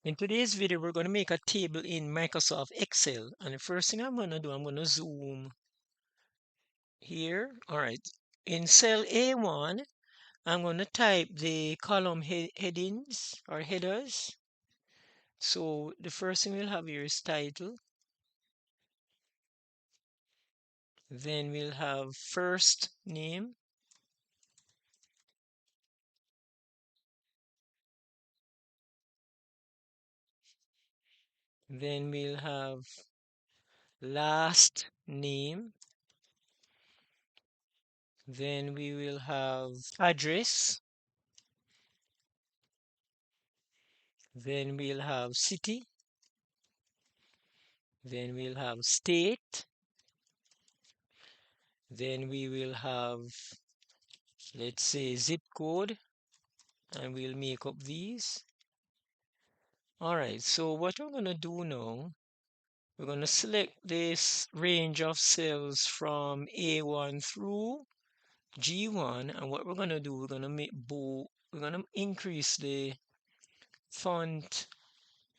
In today's video, we're going to make a table in Microsoft Excel. And the first thing I'm going to do, I'm going to zoom here. All right. In cell A1, I'm going to type the column headings or headers. So the first thing we'll have here is title. Then we'll have first name. Then we'll have last name. Then we will have address. Then we'll have city. Then we'll have state. Then we will have, let's say, zip code, and we'll make up these. All right, so what we're going to do now, we're going to select this range of cells from A1 through G1, and what we're going to do, we're going to increase the font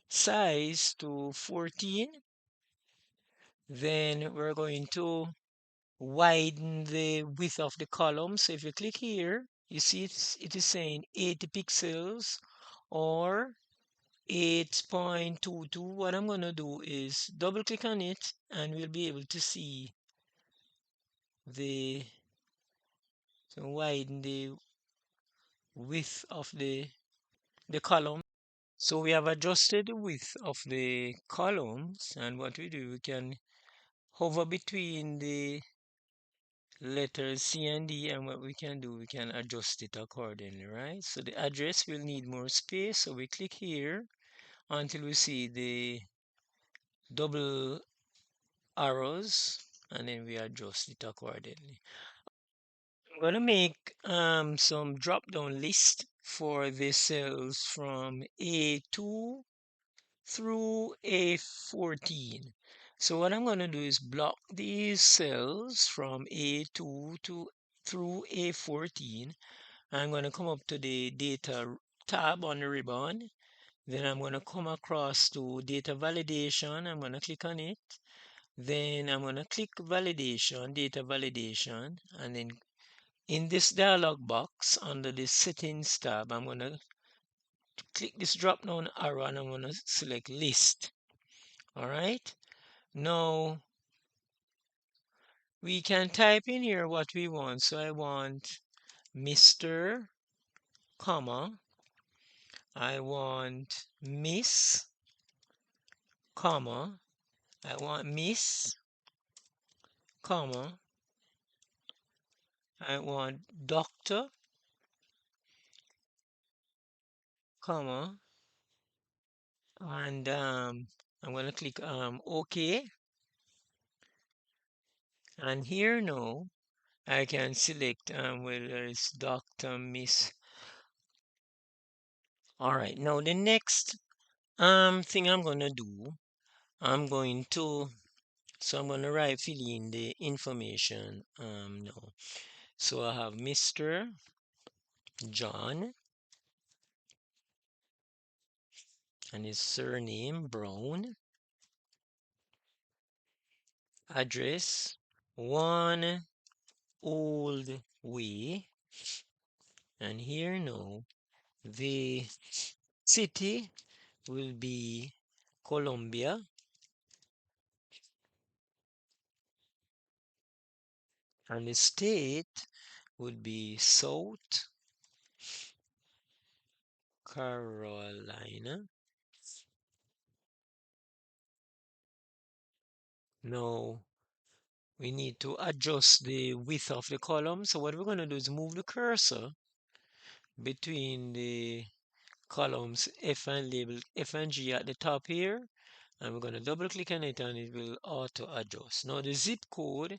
size to 14. Then we're going to widen the width of the column. So if you click here, you see it is saying 80 pixels or 8.22. What I'm going to do is double click on it and we'll be able to see the, so widen the width of the column. So we have adjusted the width of the columns, and what we do, we can hover between the letters C and D, and what we can do, we can adjust it accordingly, right? So the address will need more space, so we click here until we see the double arrows, and then we adjust it accordingly. I'm going to make some drop down list for the cells from A2 through A14. So what I'm going to do is block these cells from A2 to through A14. I'm going to come up to the data tab on the ribbon. Then I'm going to come across to data validation. I'm going to click on it. Then I'm going to click validation, data validation, and then in this dialog box under the settings tab, I'm going to click this drop down arrow and I'm going to select list. All right. Now we can type in here what we want. So I want Mr., comma. I want Miss, comma. I want Miss, comma. I want Doctor, comma. And I'm going to click OK. And here now, I can select whether it's Dr., Miss. All right, now the next thing I'm going to do, I'm going to fill in the information now. So I have Mr. John and his surname Brown, address 1 Old Way, and here now the city will be Columbia, and the state would be South Carolina. Now we need to adjust the width of the column. So what we're going to do is move the cursor between the columns F and label F and G at the top here, and we're going to double click on it and it will auto adjust. Now the zip code,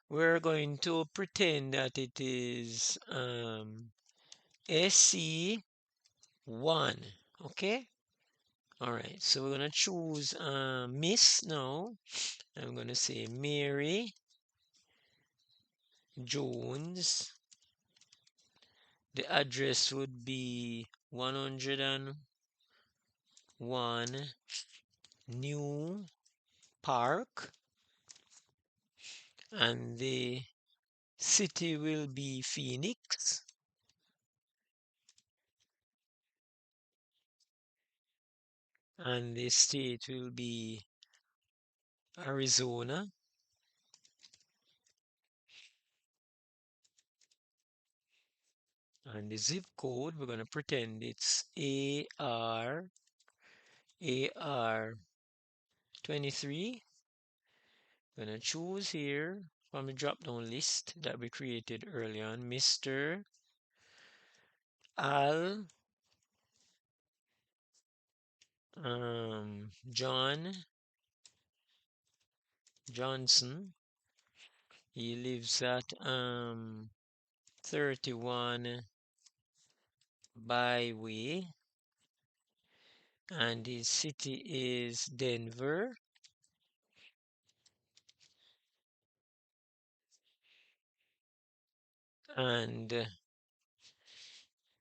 we're going to pretend that it is SC1. Okay. All right, so we're going to choose Miss now. I'm going to say Mary Jones. The address would be 101 one new park, and the city will be Phoenix, and the state will be Arizona, and the zip code, we're going to pretend it's AR 23. Going to choose here from the drop down list that we created earlier on, Mr. Al John Johnson. He lives at 31 Byway, and his city is Denver, and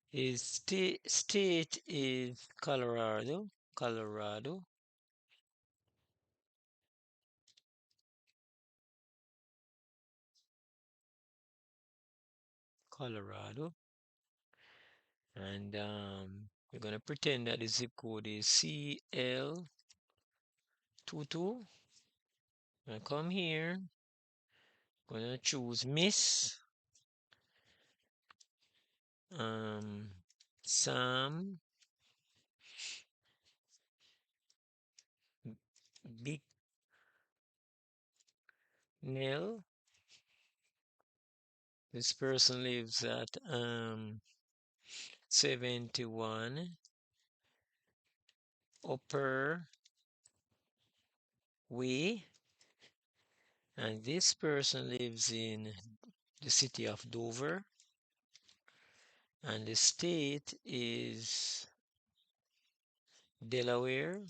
his state is Colorado, Colorado, and we're gonna pretend that the zip code is CL22. I come here, gonna choose Miss um Sam Bicknell. This person lives at 71 Upper Way, and this person lives in the city of Dover, and the state is Delaware.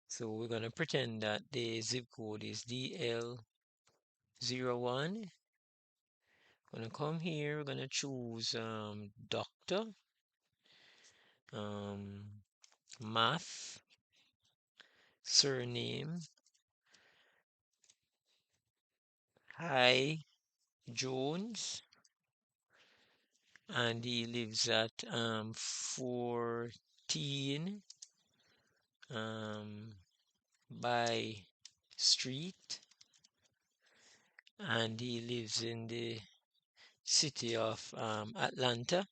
So we're gonna pretend that the zip code is DL01. Gonna come here, we're gonna choose doctor, um, math, surname, Hi Jones, and he lives at 14 um, by Street, and he lives in the city of Atlanta,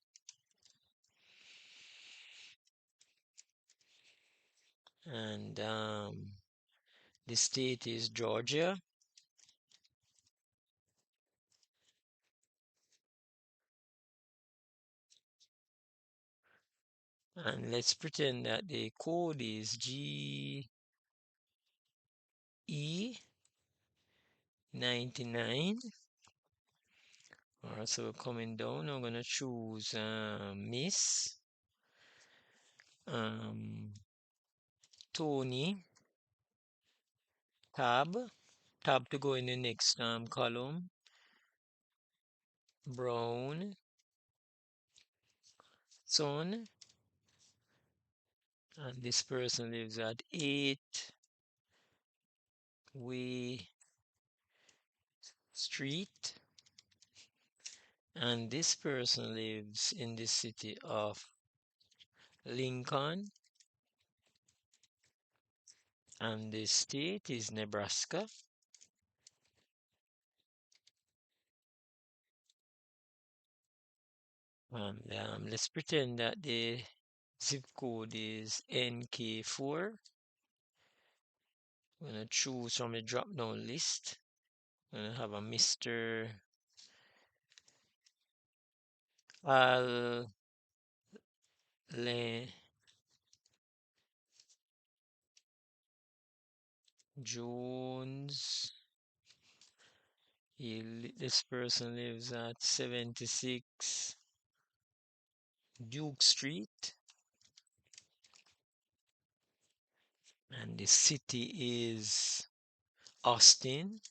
and the state is Georgia. And let's pretend that the code is GE99. Alright, so coming down, I'm gonna choose Miss um, Tony, tab to go in the next column, Brown, Son, and this person lives at 8 Way Street, and this person lives in the city of Lincoln, and the state is Nebraska. And let's pretend that the zip code is NK4. I'm gonna choose from the drop down list. I'm gonna have a Mr. Al Jones. This person lives at 76 Duke Street, and the city is Austin.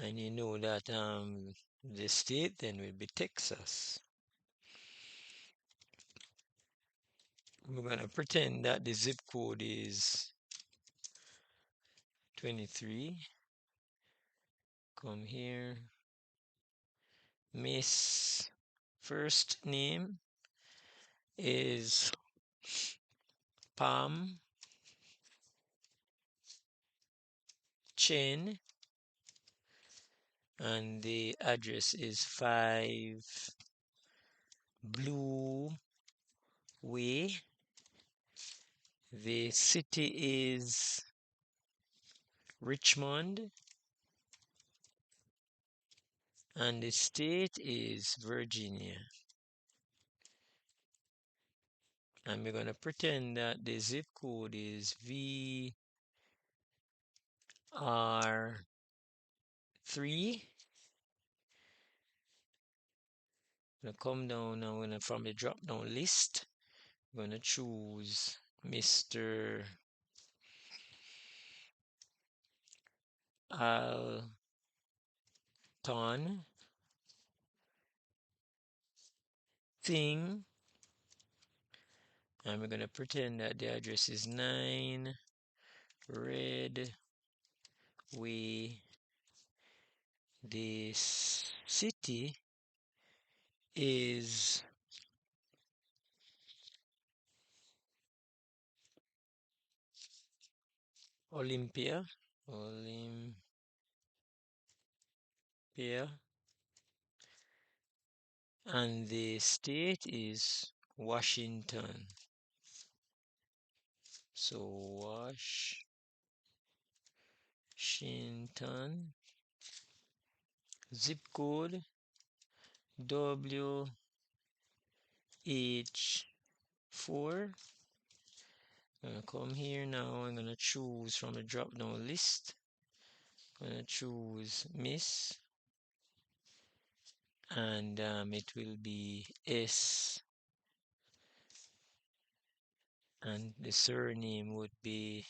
And you know that the state then will be Texas. We're gonna pretend that the zip code is 23. Come here. Miss first name is Pam Chen, and the address is 5 Blue Way. The city is Richmond, and the state is Virginia. And we're going to pretend that the zip code is VR3. I'm going to come down now, and from the drop down list, I'm going to choose Mr. Alton, Thing, and we're going to pretend that the address is 9 Red Way. The city is Olympia. Olympia. And the state is Washington. So Washington. Zip code WH4. I'm gonna come here now. I'm gonna choose from a drop down list. I'm gonna choose Miss, and it will be S, and the surname would be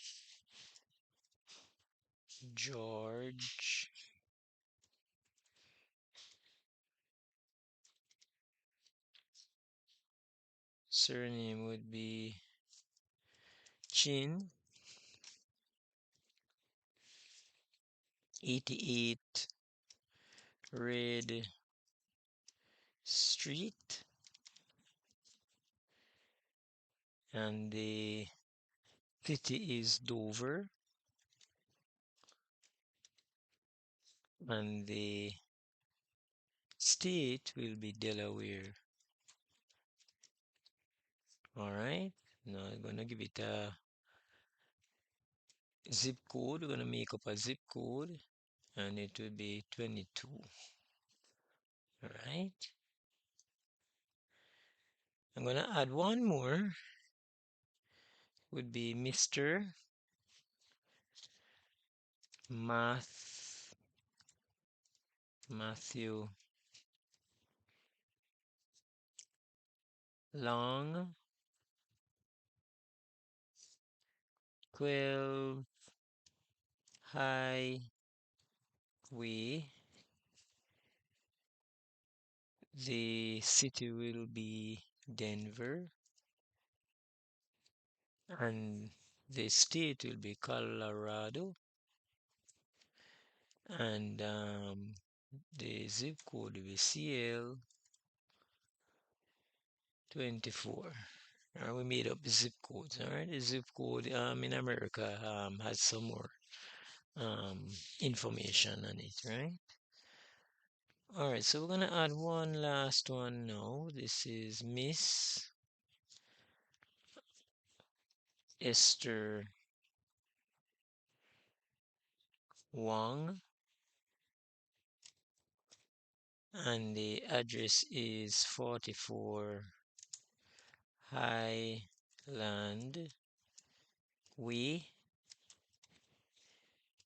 George. Surname would be Chin. 88 Red Street, and the city is Dover, and the state will be Delaware. All right, now I'm gonna give it a zip code. We're gonna make up a zip code, and it will be 22. All right, I'm gonna add one more. Would be Mr. Matthew Long, 12 Highway. The city will be Denver, and the state will be Colorado, and the zip code will be CL24. We made up the zip codes. All right, the zip code in America has some more information on it, right? All right, so we're gonna add one last one now. This is Miss Esther Wang, and the address is 44 Highland Way,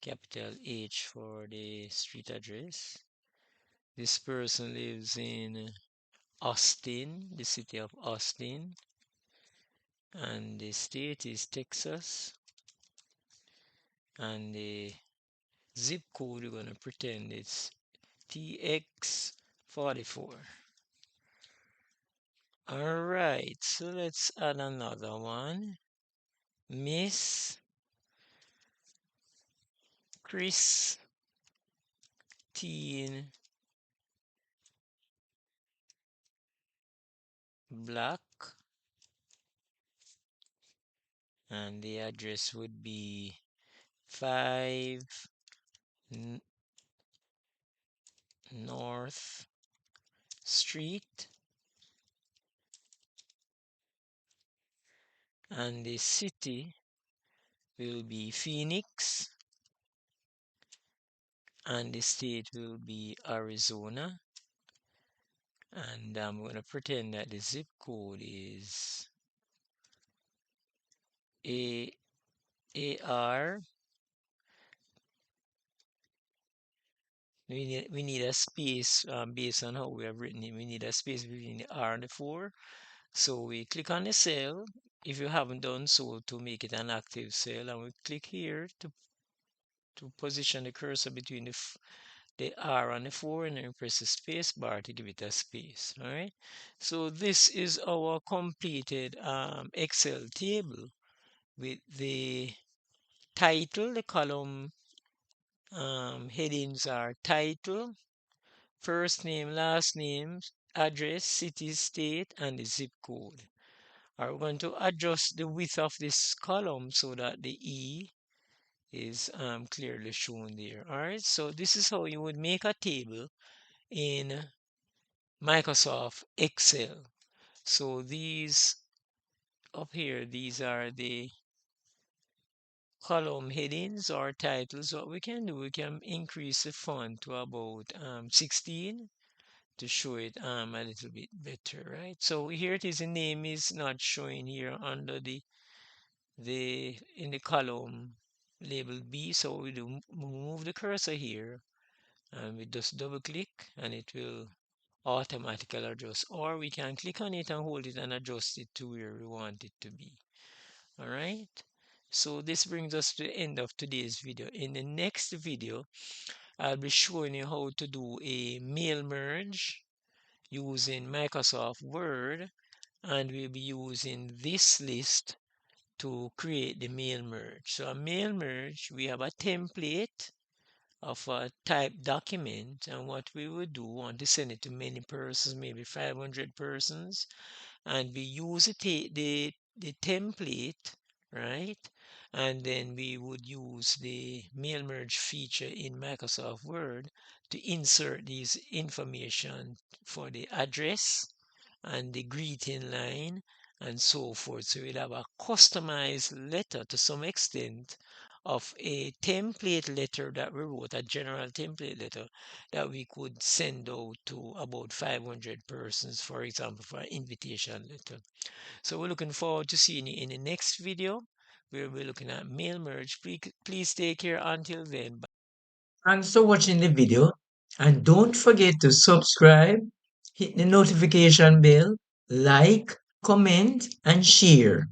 capital H for the street address. This person lives in Austin, the city of Austin, and the state is Texas, and the zip code we're gonna pretend it's TX44. All right. right, so let's add another one. Miss Christine Black, and the address would be 5 North Street, and the city will be Phoenix, and the state will be Arizona. And I'm going to pretend that the zip code is A AR. We need a space based on how we have written it. We need a space between the R and the 4. So we click on the cell if you haven't done so to make it an active cell, and we click here to position the cursor between the R and the 4, and then press the space bar to give it a space. All right. So this is our completed Excel table with the title. The column headings are title, first name, last name, address, city, state, and the zip code. Are we going to adjust the width of this column so that the E is clearly shown there. All right, so this is how you would make a table in Microsoft Excel. So these up here, these are the column headings or titles. What we can do, we can increase the font to about 16 to show it a little bit better, right? So here it is. The name is not showing here under the in the column label B. So we do move the cursor here, and we just double click, and it will automatically adjust, or we can click on it and hold it and adjust it to where we want it to be. All right, so this brings us to the end of today's video. In the next video, I'll be showing you how to do a mail merge using Microsoft Word, and we'll be using this list to create the mail merge. So a mail merge, we have a template of a type document, and what we would do, want to send it to many persons, maybe 500 persons, and we use the template, right? And then we would use the mail merge feature in Microsoft Word to insert these information for the address and the greeting line and so forth. So we'd have a customized letter to some extent of a template letter that we wrote, a general template letter that we could send out to about 500 persons, for example, for an invitation letter. So we're looking forward to seeing you in the next video where we're looking at mail merge. Please take care until then. Bye. Thanks for watching the video, and don't forget to subscribe, hit the notification bell, like, comment, and share.